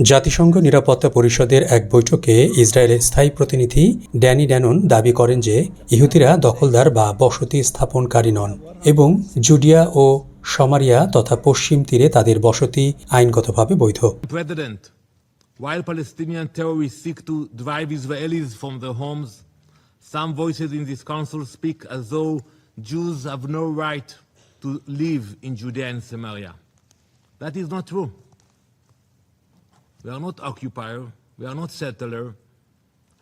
জাতিসংঘ নিরাপত্তা পরিষদের এক বৈঠকে ইসরায়েলের স্থায়ী প্রতিনিধি ড্যানি ড্যানন দাবি করেন যে ইহুদিরা দখলদার বা বসতি স্থাপনকারী নন এবং জুডিয়া ও সমারিয়া তথা পশ্চিম তীরে তাদের বসতি আইনগতভাবে বৈধ। While Palestinian terrorists seek to drive Israelis from their homes, some voices in this council speak as though Jews have no right to live in Judea and Samaria. That is not true. We are not occupier, we are not settler.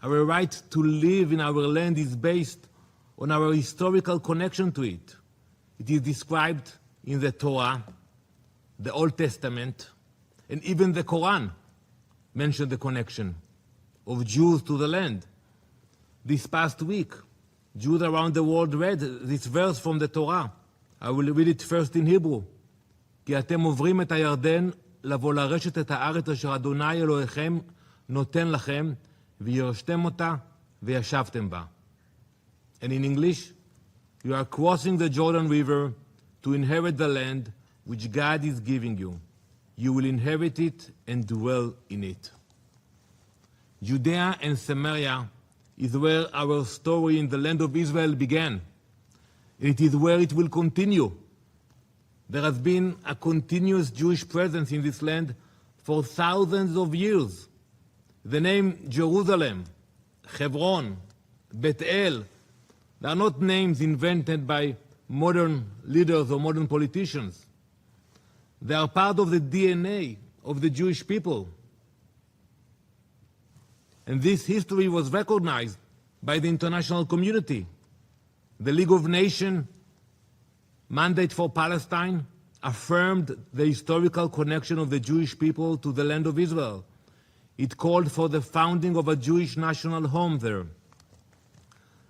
Our right to live in our land is based on our historical connection to it. It is described in the Torah, the Old Testament, and even the Quran mentioned the connection of Jews to the land. This past week, Jews around the world read this verse from the Torah. I will read it first in Hebrew. כי אתם עוברים את הירדן לבוא לרשת את הארץ אשר אדוני אלוהיכם נותן לכם וירשתם אותה וישבתם בה. And in English, you are crossing the Jordan River to inherit the land which God is giving you. You will inherit it and dwell in it. Judea and Samaria is where our story in the land of Israel began. It is where it will continue. There has been a continuous Jewish presence in this land for thousands of years. The name Jerusalem, Hebron, Bethel, they are not names invented by modern leaders or modern politicians. They are part of the DNA of the Jewish people. And this history was recognized by the international community. The League of Nations mandate for Palestine affirmed the historical connection of the Jewish people to the land of Israel. It called for the founding of a Jewish national home there.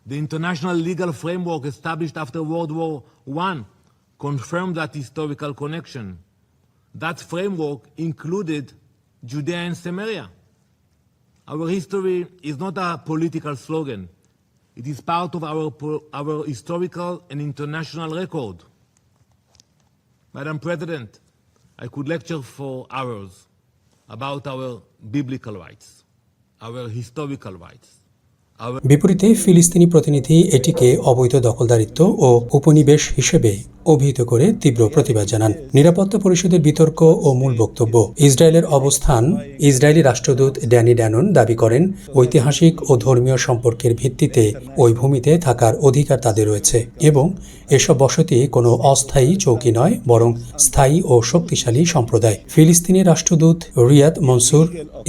The international legal framework established after World War I confirmed that historical connection. That framework included Judea and Samaria. Our history is not a political slogan. It is part of our historical and international record. Madam President, I could lecture for hours about our biblical rights, our historical rights. বিপরীতে ফিলিস্তিনি প্রতিনিধি এটিকে অবৈধ দখলদারিত্ব ও উপনিবেশ হিসেবে অভিহিত করে তীব্র প্রতিবাদ জানান। নিরাপত্তা পরিষদের বিতর্ক ও মূল বক্তব্য। ইসরায়েলের অবস্থান। ইসরায়েলি রাষ্ট্রদূত ড্যানি ড্যানন দাবি করেন, ঐতিহাসিক ও ধর্মীয় সম্পর্কের ভিত্তিতে ওই ভূমিতে থাকার অধিকার তাদের রয়েছে এবং এসব বসতি কোনো অস্থায়ী চৌকি নয়, বরং স্থায়ী ও শক্তিশালী সম্প্রদায়। ফিলিস্তিনি রাষ্ট্রদূত রিয়াদ মনসুর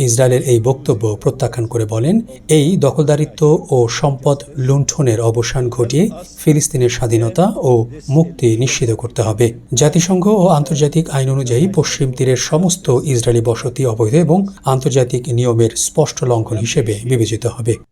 ইসরায়েলের এই বক্তব্য প্রত্যাখ্যান করে বলেন, এই দখলদারিত্ব ও সম্পদ লুণ্ঠনের অবসান ঘটিয়ে ফিলিস্তিনের স্বাধীনতা ও মুক্তি নিশ্চিত করতে হবে। জাতিসংঘ ও আন্তর্জাতিক আইন অনুযায়ী পশ্চিম তীরের সমস্ত ইসরায়েলি বসতি অবৈধ এবং আন্তর্জাতিক নিয়মের স্পষ্ট লঙ্ঘন হিসেবে বিবেচিত হবে।